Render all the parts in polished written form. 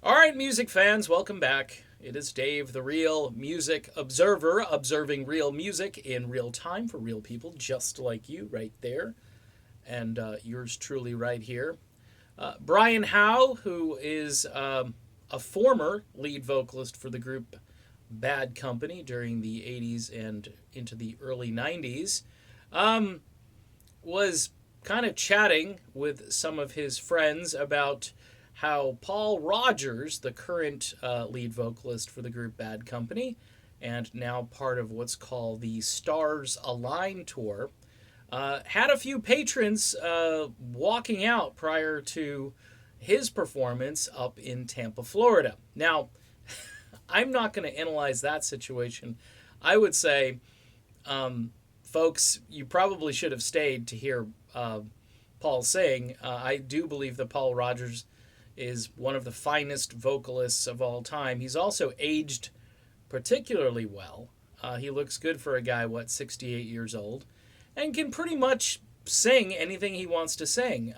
All right, music fans, welcome back. It is Dave, the real music observer, observing real music in real time for real people just like you right there, and yours truly right here. Brian Howe, who is a former lead vocalist for the group Bad Company during the 80s and into the early 90s, um, was kind of chatting with some of his friends about how Paul Rodgers, the current lead vocalist for the group Bad Company, and now part of what's called the Stars Align tour, had a few patrons walking out prior to his performance up in Tampa, Florida. Now, I'm not going to analyze that situation. I would say, folks, you probably should have stayed to hear Paul sing. I do believe that Paul Rodgers is one of the finest vocalists of all time. He's also aged particularly well. He looks good for a guy, 68 years old, and can pretty much sing anything he wants to sing.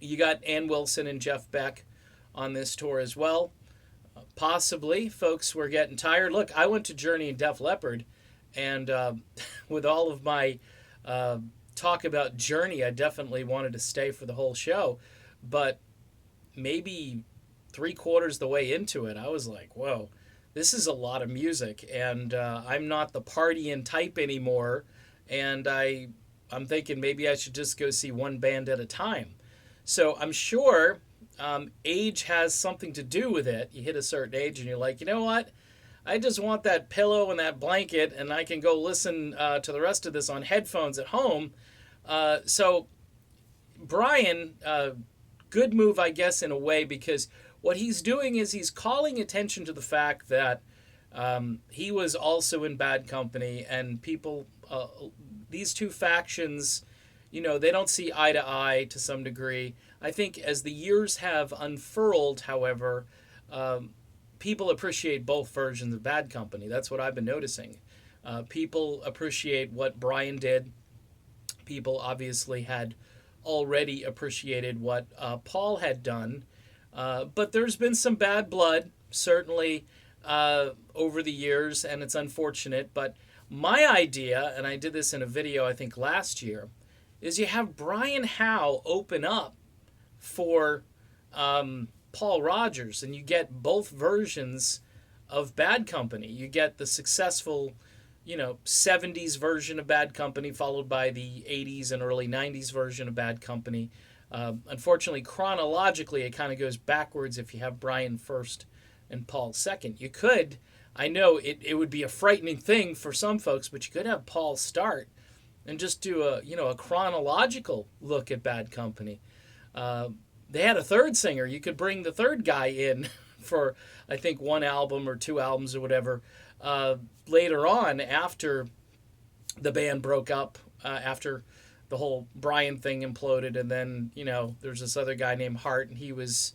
You got Ann Wilson and Jeff Beck on this tour as well. Possibly, folks were getting tired. Look, I went to Journey and Def Leppard, and with all of my talk about Journey, I definitely wanted to stay for the whole show. But maybe three-quarters the way into it, I was like, whoa, this is a lot of music, and I'm not the partying type anymore, and I'm thinking maybe I should just go see one band at a time. So I'm sure age has something to do with it. You hit a certain age, and you're like, you know what? I just want that pillow and that blanket, and I can go listen to the rest of this on headphones at home. So Brian, good move, I guess, in a way, because what he's doing is he's calling attention to the fact that he was also in Bad Company, and people, these two factions, they don't see eye to eye to some degree. I think as the years have unfurled, however, people appreciate both versions of Bad Company. That's what I've been noticing. People appreciate what Brian did. People obviously had already appreciated what Paul had done. But there's been some bad blood, certainly, over the years, and it's unfortunate. But my idea, and I did this in a video I think last year, is you have Brian Howe open up for Paul Rodgers, and you get both versions of Bad Company. You get the successful 70s version of Bad Company, followed by the 80s and early 90s version of Bad Company. Unfortunately, chronologically, it kind of goes backwards if you have Brian first and Paul second. You could, I know it would be a frightening thing for some folks, but you could have Paul start and just do a chronological look at Bad Company. They had a third singer. You could bring the third guy in for, I think, one album or two albums or whatever. Later on, after the band broke up, after the whole Brian thing imploded, and then there's this other guy named Hart, and he was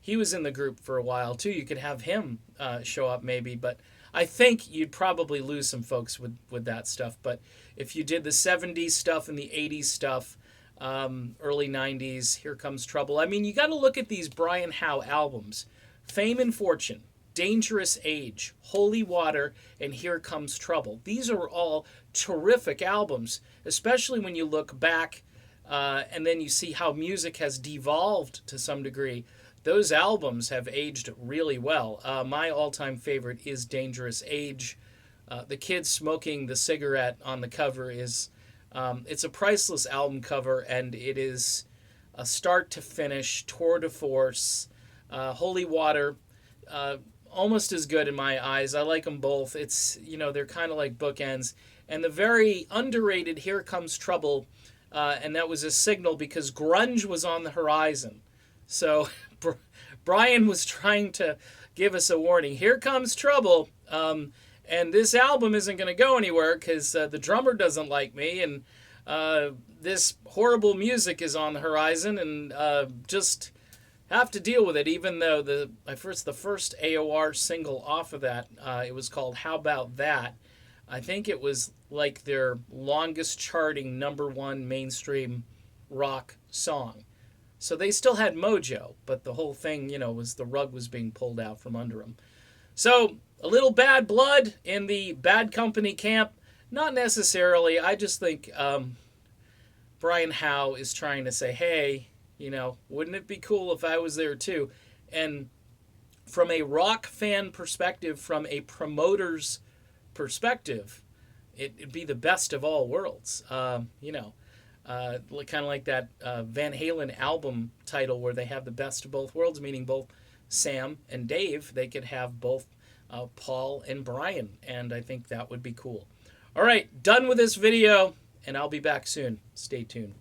in the group for a while too. You could have him show up maybe, but I think you'd probably lose some folks with that stuff. But if you did the 70s stuff and the 80s stuff, early 90s, Here Comes Trouble. I mean, you got to look at these Brian Howe albums: Fame and Fortune, Dangerous Age, Holy Water, and Here Comes Trouble. These are all terrific albums, especially when you look back and then you see how music has devolved to some degree. Those albums have aged really well. My all-time favorite is Dangerous Age. The kid smoking the cigarette on the cover is, it's a priceless album cover, and it is a start to finish tour de force. Holy Water, almost as good in my eyes. I like them both. It's, they're kind of like bookends. And the very underrated Here Comes Trouble, and that was a signal because grunge was on the horizon. So Brian was trying to give us a warning. Here comes trouble, and this album isn't going to go anywhere because the drummer doesn't like me, and this horrible music is on the horizon, and just have to deal with it. Even though the first AOR single off of that, it was called How About That. I think it was like their longest charting #1 mainstream rock song. So they still had mojo, but the whole thing, was the rug was being pulled out from under them. So a little bad blood in the bad company camp? Not necessarily. I just think Brian Howe is trying to say, hey, wouldn't it be cool if I was there too? And from a rock fan perspective, from a promoter's perspective, it'd be the best of all worlds. Kind of like that Van Halen album title where they have the best of both worlds, meaning both Sam and Dave. They could have both Paul and Brian, and I think that would be cool. All right, done with this video, and I'll be back soon. Stay tuned.